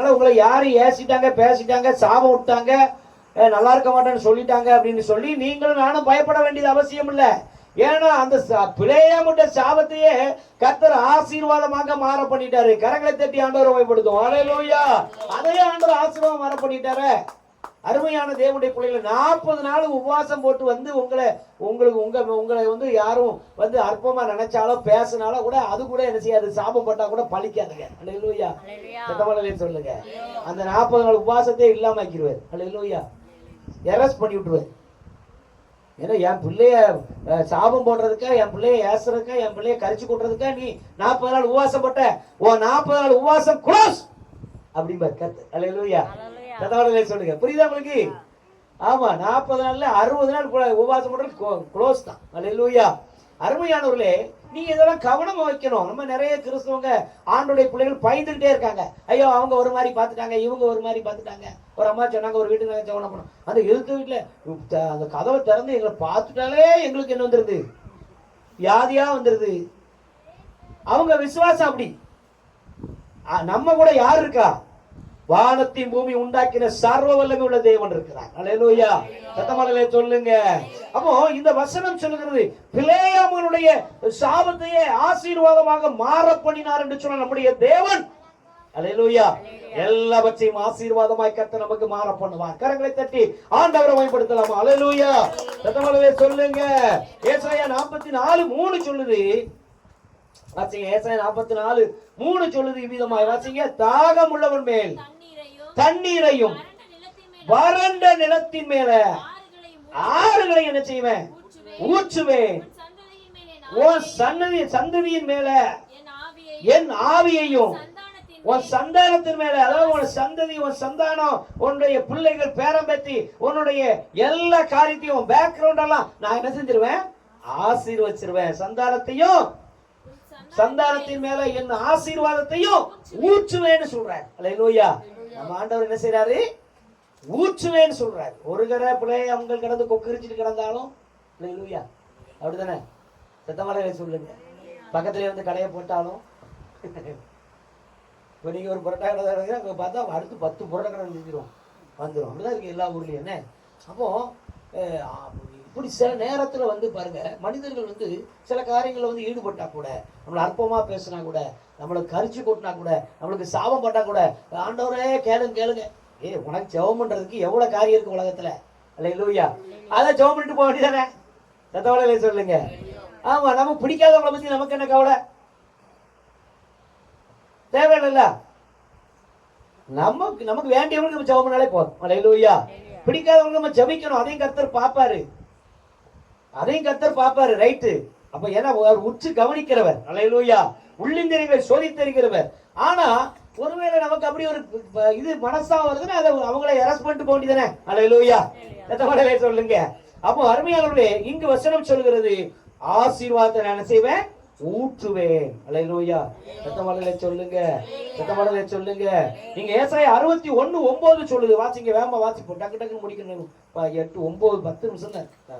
அதனால உங்களை யாரும் ஏசிட்டாங்க, பேசிட்டாங்க, சாபம் விட்டாங்க, நல்லா இருக்க மாட்டேன்னு சொல்லிட்டாங்க அப்படின்னு சொல்லி நீங்களும் நானும் பயப்பட வேண்டியது அவசியம் இல்லை. ஏன்னா அந்த பிழையாமுட்ட சாபத்தையே கர்த்தர் ஆசீர்வாதமாக மாற பண்ணிட்டாரு. கரங்களை தட்டி ஆண்டவரை பயன்படுத்தும். அல்லேலூயா. அதையே ஆண்டவர் ஆசீர்வாதம் மாற பண்ணிட்டாரு. அருமையான தேவனுடைய பிள்ளைகளை 40 நாள் உபவாசம் போட்டு வந்து உங்களை வந்து யாரும் வந்து அற்பமா நினைச்சாலும் பேசினாலும் கூட அது கூட என்ன செய்யாது, சாபம் பட்டா கூட பழிக்காதுங்க. அல்லேலூயா. சத்தமாலே சொல்லுங்க. அந்த 40 நாள் உபவாசத்தையே இல்லாம ஆக்கிடுவார். அல்லேலூயா. எரஸ் பண்ணி விட்டுருவார். ஏன்னா என் பிள்ளைய சாபம் போடுறதுக்கா, என் பிள்ளைய ஏசுறதுக்கா, என் பிள்ளைய கரிச்சு கொட்டுறதுக்கா நீ 40 நாள் உபவாசம் போட்ட, 40 நாள் உபவாசம் க்ளோஸ் அப்படிம்பார் கர்த்தர். அல்லேலூயா. சத்தமாலே சொல்லுங்க. புரியுதா உங்களுக்கு? ஆமா, 40 நாள்ல 60 நாள் உபவாசம் போடுறது க்ளோஸ் தான். அல்லேலூயா. அருமையானவர்களே, நீங்க இதெல்லாம் கவனமா வைக்கணும். நம்ம நிறைய கிறிஸ்தவங்க ஆண்டோடைய பிள்ளைகள் பயந்துகிட்டே இருக்காங்க. ஐயோ அவங்க ஒரு மாதிரி பார்த்துட்டாங்க, இவங்க ஒரு மாதிரி பார்த்துட்டாங்க. ஒரு அம்மா சொன்னாங்க, ஒரு வீட்டுக்கு நாங்கள் கவனம் பண்ணோம், அந்த எதிர்த்த வீட்டுல அந்த கதவை திறந்து எங்களை பார்த்துட்டாலே எங்களுக்கு என்ன வந்துருது, வியாதியா வந்துருது. அவங்க விசுவாசம் அப்படி. நம்ம கூட யார் இருக்கா? வானத்தின் பூமி உண்டாக்கின சர்வ வல்லமை உள்ள தேவன் இருக்கிறார். அல்லேலூயா. சத்தமாலே சொல்லுங்க. அப்போ இந்த வசனம் சொல்லுகிறது, பிலேயாமனுடைய சாபத்தையே ஆசீர்வாதமாக மாற பண்ணினார் என்று சொன்ன நம்முடைய தேவன். அல்லேலூயா. எல்லாவற்றையும் ஆசீர்வாதமாய் கர்த்தர் நமக்கு மாற பண்ணுவார். கரங்களை தட்டி ஆண்டவரை பயன்படுத்தலாமா? அல்லேலூயா. சத்தமாலே சொல்லுங்க. ஏசாயா 44:3 சொல்லுது. வாசிங்க. ஏசாயா 44:3 சொல்லுது இவ்விதமாய். வாசிங்க. தாகம் உள்ளவன் மேல் தண்ணீரையும் வறண்ட நிலத்தின் மேல ஆறுகளை என்ன செய்வேன்? ஊற்றுவேன். உன் சந்ததியின் மேல என் ஆவியையும் உன் சந்தானத்தின் மேல, அதாவது உன் சந்ததி, உன் சந்தானம், உன்னுடைய பிள்ளைகள், பேரம்பேத்தி, உன்னுடைய எல்லா காரியத்தையும் பேக்ரவுண்ட் எல்லாம் நான் என்ன செஞ்சிருவேன்? ஆசீர்வச்சிருவேன். சந்தானத்தின் மேல என் ஆசீர்வாதத்தையும் ஊற்றுவேன்னு சொல்றாரு. அல்லேலூயா. நம்ம ஆண்டவர் என்ன செய்யறாரு? ஊற்றுவேன்னு சொல்றாரு. ஒரு கரை பிள்ளைய அவங்க கிடந்து கொக்கரிச்சிட்டு கிடந்தாலும், அல்லேலூயா, அப்படித்தானே? சத்தமாலே சொல்லுங்க. பக்கத்துல வந்து கடையை போட்டாலும், இப்போ நீங்க ஒரு புரோட்டா கடை அங்க பார்த்தா அடுத்து 10 புரோட்டா கடை வந்துடும். அப்படிதான் இருக்கு எல்லா ஊர்லயும். என்ன அப்போ இப்படி சில நேரத்துல வந்து பாருங்க, மனிதர்கள் வந்து சில காரியங்களை வந்து ஈடுபட்டா கூட, நம்மளை அற்பமா பேசினா கூட, நம்மளை கரிச்சு கொட்டினா கூட, நம்மளுக்கு சாபம் பட்டா கூட, ஆண்டவரே கேளுங்க. உனக்கு ஜெபம் பண்றதுக்கு எவ்வளவு காரியம் இருக்கு உலகத்துல. அல்லேலூயா. அதை ஜெபம் பண்ணிட்டு போக வேண்டியதானே? சத்தமாலே சொல்லுங்க. ஆமா, நமக்கு பிடிக்காதவங்களை பத்தி நமக்கு என்ன கவலை? தேவையில்ல. நமக்கு வேண்டியவங்களுக்கு நம்ம ஜெபம் பண்ணாலே போதும். அல்லேலூயா. பிடிக்காதவங்க நம்ம ஜெபிக்கணும். அதையும் கர்த்தர் பாப்பாரு. ரைட்டு. அப்ப ஏன்னா உற்று கவனிக்கிறவர். அல்லேலூயா. உள்ளிந்திரிகளை சோதித்தறிகிறவர். ஆனா ஒருவேளை நமக்கு அப்படி ஒரு இது மனசா வருதுன்னா அதை அவங்களை அரெஸ்ட் பண்ணிட்டு போக வேண்டியதானே? அல்லேலூயா. சத்தமாலே சொல்லுங்க. அப்போ அருமையானவர்களே, இங்கு வசனம் சொல்கிறது, ஆசீர்வாதத்தை நான் என்ன செய்வேன்? ஊற்றுவேன். அல்லேலூயா. சத்தமாலே சொல்லுங்க. நீங்க ஏசாயா 61:9 சொல்லுது. வாசிங்க. வேகமா வாசிப்போம். டக்கு முடிக்கணும். 8, 9, 10 நிமிஷம் தான் இருக்கு.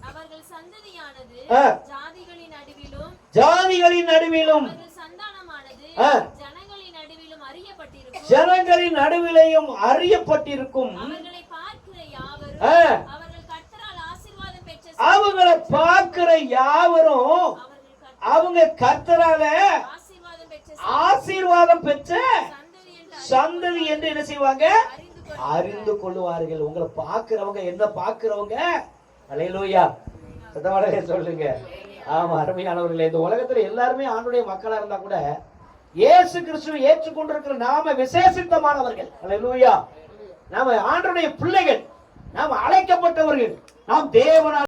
அவர்கள் சந்ததியானது ஜாதிகளின் நடுவிலும் சந்தானமானது ஜனங்களின் நடுவிலையும் அறியப்பட்டிருக்கும். அவங்களை பார்க்கிற யாவரும் அவங்க கர்த்தரால ஆசீர்வாதம் பெற்ற சந்ததி என்று என்ன செய்வாங்க? அறிந்து கொள்ளுவார்கள். உங்களை பார்க்கிறவங்க, என்ன பார்க்கிறவங்க? அல்லேலூயா. சத்தமாலே சொல்லுங்க. ஆமா, அருமையானவர்களே, இந்த உலகத்துல எல்லாருமே ஆண்டுடைய மக்களா இருந்தா கூட இயேசு கிறிஸ்துவை ஏற்றுக்கொண்டிருக்கிற நாம விசேஷித்தமானவர்கள். அல்லேலூயா. நாம ஆண்டுடைய பிள்ளைகள், நாம் அழைக்கப்பட்டவர்கள், நாம் தேவனால்